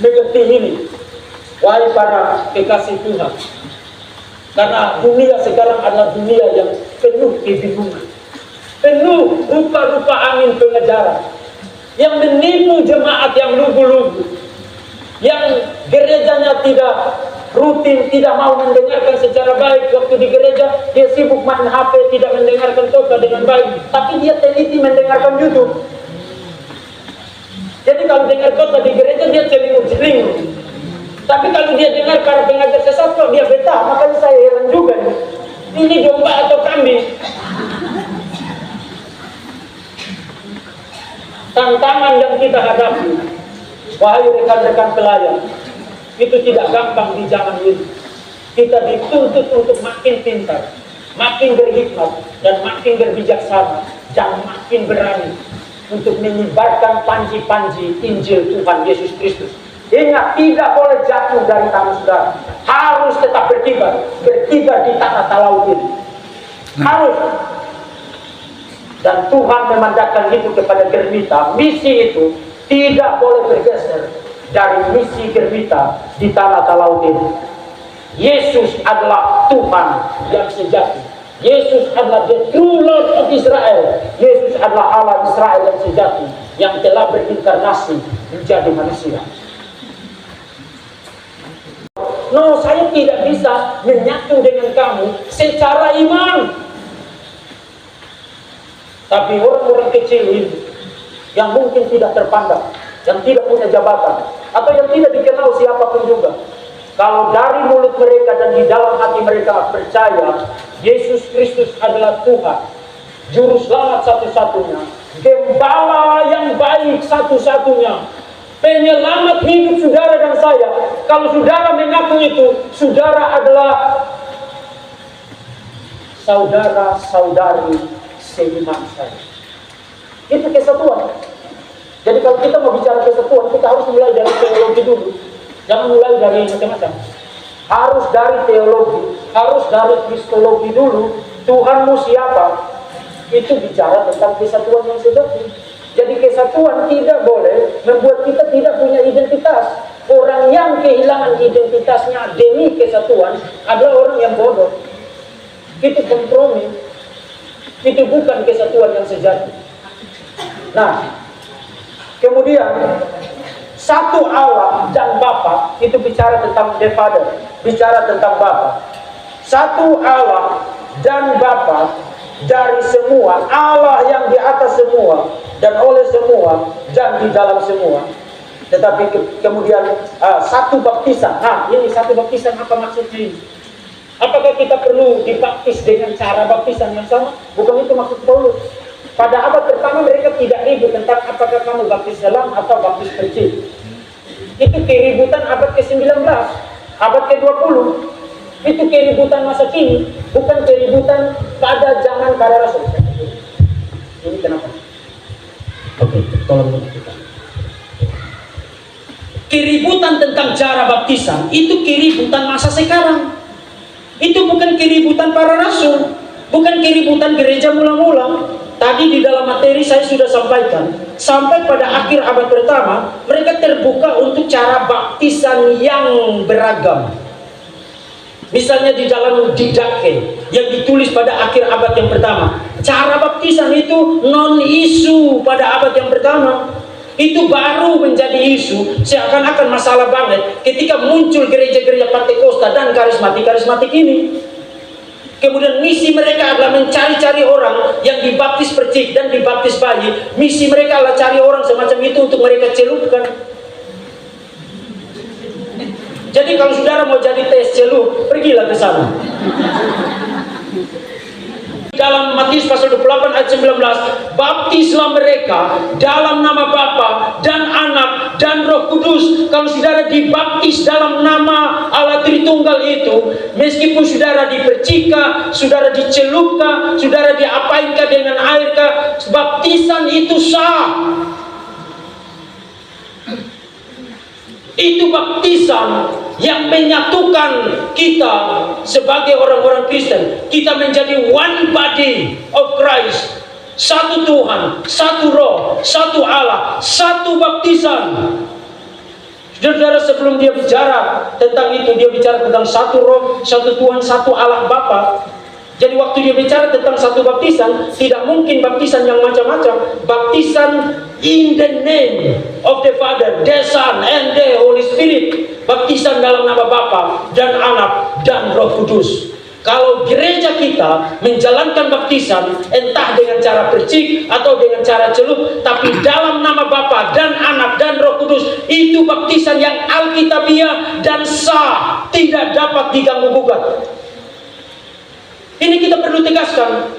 mengerti ini, wahai para kekasih Tuhan. Karena dunia sekarang adalah dunia yang penuh kebingungan, penuh rupa-rupa angin pengajaran yang menipu jemaat yang lugu-lugu, yang gerejanya tidak rutin, tidak mau mendengarkan secara baik. Waktu di gereja dia sibuk main HP, tidak mendengarkan khotbah dengan baik, tapi dia teliti mendengarkan YouTube. Jadi kalau dengar khotbah di gereja dia celingu-celingu, tapi kalau dia dengar para pengajar sesat kok dia betah. Makanya saya heran juga nih, ini domba atau kambing? Tantangan yang kita hadapi, wahai rekan-rekan pelayan, itu tidak gampang di zaman ini. Kita dituntut untuk makin pintar, makin berhikmat, dan makin berbijaksana, dan makin berani untuk menyebarkan panji-panji Injil Tuhan Yesus Kristus. Ingat, tidak boleh jatuh dari tangan saudara. Harus tetap berkibar di tanah laut ini. Harus. Dan Tuhan memandangkan itu kepada Germita. Misi itu tidak boleh bergeser dari misi Germita di tanah laut ini. Yesus adalah Tuhan yang sejati. Yesus adalah the true Lord of Israel. Yesus adalah Allah Israel yang sejati, yang telah berinkarnasi menjadi manusia. No, saya tidak bisa menyatu dengan kamu secara iman. Tapi orang-orang kecil ini, yang mungkin tidak terpandang, yang tidak punya jabatan, atau yang tidak dikenal siapapun juga, kalau dari mulut mereka dan di dalam hati mereka percaya Yesus Kristus adalah Tuhan, Juru Selamat satu-satunya, Gembala yang baik satu-satunya, penyelamat hidup saudara dan saya. Kalau saudara mengaku itu, saudara adalah saudara-saudari seiman saya. Itu kesatuan. Jadi kalau kita mau bicara kesatuan, kita harus mulai dari teologi dulu. Jangan mulai dari macam-macam. Harus dari teologi, harus dari kristologi dulu. Tuhanmu siapa? Itu bicara tentang kesatuan yang sejati. Jadi kesatuan tidak boleh membuat kita tidak punya identitas. Orang yang kehilangan identitasnya demi kesatuan adalah orang yang bodoh. Itu kompromi. Itu bukan kesatuan yang sejati. Nah, kemudian satu Allah dan Bapa itu bicara tentang the Father, bicara tentang Bapa. Satu Allah dan Bapa dari semua, Allah yang di atas semua dan oleh semua dan di dalam semua. Tetapi kemudian satu baptisan. Nah, ini satu baptisan apa maksudnya ini? Apakah kita perlu dibaptis dengan cara baptisan yang sama? Bukan itu maksud Paulus. Pada abad pertama mereka tidak ribut tentang apakah kamu baptis dalam atau baptis kecil. Itu keributan abad ke-19, abad ke-20. Itu keributan masa kini, bukan keributan pada zaman para rasul. Ini kenapa? Oke, tolong kita. Keributan tentang cara baptisan itu keributan masa sekarang. Itu bukan keributan para rasul, bukan keributan gereja mula-mula. Tadi di dalam materi saya sudah sampaikan, sampai pada akhir abad pertama mereka terbuka untuk cara baptisan yang beragam. Misalnya di dalam Didache yang ditulis pada akhir abad yang pertama, cara baptisan itu non-isu pada abad yang pertama. Itu baru menjadi isu, seakan-akan masalah banget ketika muncul gereja-gereja Pentakosta dan karismatik ini. Kemudian misi mereka adalah mencari-cari orang yang dibaptis percik dan dibaptis bayi. Misi mereka adalah cari orang semacam itu untuk mereka celupkan. Jadi kalau saudara mau jadi tes celup, pergilah ke sana. Dalam Matius pasal 28 ayat 19, baptislah mereka dalam nama Bapa dan Anak dan Roh Kudus. Kalau saudara dibaptis dalam nama Allah Tritunggal itu, meskipun saudara dipercika, saudara dicelupkan, saudara diapainkah dengan airkah, baptisan itu sah. Itu baptisan yang menyatukan kita sebagai orang-orang Kristen. Kita menjadi one body of Christ. Satu Tuhan, satu Roh, satu Allah, satu baptisan. Saudara, sebelum dia bicara tentang itu, dia bicara tentang satu roh, satu Tuhan, satu Allah Bapa. Jadi waktu dia bicara tentang satu baptisan, tidak mungkin baptisan yang macam-macam. Baptisan in the name of the Father, the Son, and the Holy Spirit. Baptisan dalam nama Bapa dan Anak dan Roh Kudus. Kalau gereja kita menjalankan baptisan, entah dengan cara percik atau dengan cara celup, tapi dalam nama Bapa dan Anak dan Roh Kudus, itu baptisan yang alkitabiah dan sah, tidak dapat diganggu gugat. Ini kita perlu tegaskan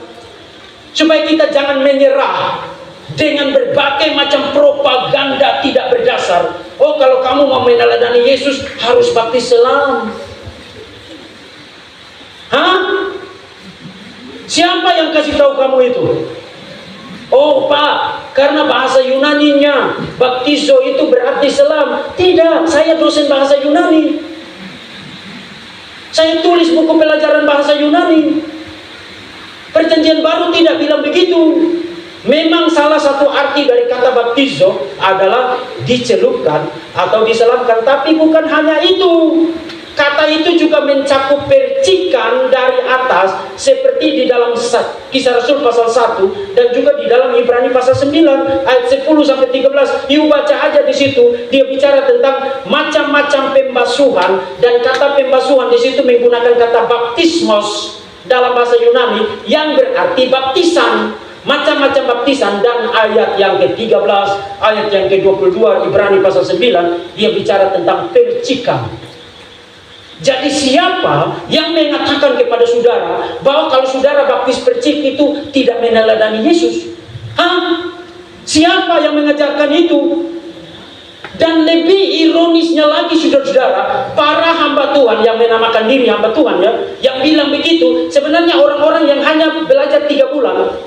supaya kita jangan menyerah dengan berbagai macam propaganda tidak berdasar. Oh, kalau kamu mau meneladani Yesus harus baptis selam. Hah? Siapa yang kasih tahu kamu itu? Oh Pak, karena bahasa Yunaninya baptizo itu berarti selam. Tidak, saya dosen bahasa Yunani. Saya tulis buku pelajaran bahasa Yunani. Perjanjian Baru tidak bilang begitu. Memang salah satu arti dari kata baptizo adalah dicelupkan atau diselamkan, tapi bukan hanya itu. Kata itu juga mencakup percikan dari atas, seperti di dalam Kisah Rasul pasal 1 dan juga di dalam Ibrani pasal 9 ayat 10 sampai 13. You baca aja di situ, dia bicara tentang macam-macam pembasuhan, dan kata pembasuhan di situ menggunakan kata baptismos dalam bahasa Yunani yang berarti baptisan. Macam-macam baptisan, dan ayat yang ke-13, ayat yang ke-22 Ibrani pasal 9 dia bicara tentang percikan. Jadi siapa yang mengatakan kepada saudara bahwa kalau saudara baptis percik itu tidak meneladani Yesus? Hah? Siapa yang mengajarkan itu? Dan lebih ironisnya lagi, saudara-saudara, para hamba Tuhan yang menamakan diri hamba Tuhan ya, yang bilang begitu, sebenarnya orang-orang yang hanya belajar 3 bulan.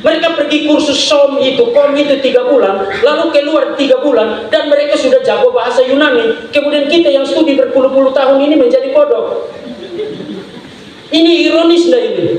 Mereka pergi kursus kom itu 3 bulan, lalu keluar 3 bulan, dan mereka sudah jago bahasa Yunani. Kemudian kita yang studi berpuluh-puluh tahun ini menjadi bodoh. Ini ironis dah ini.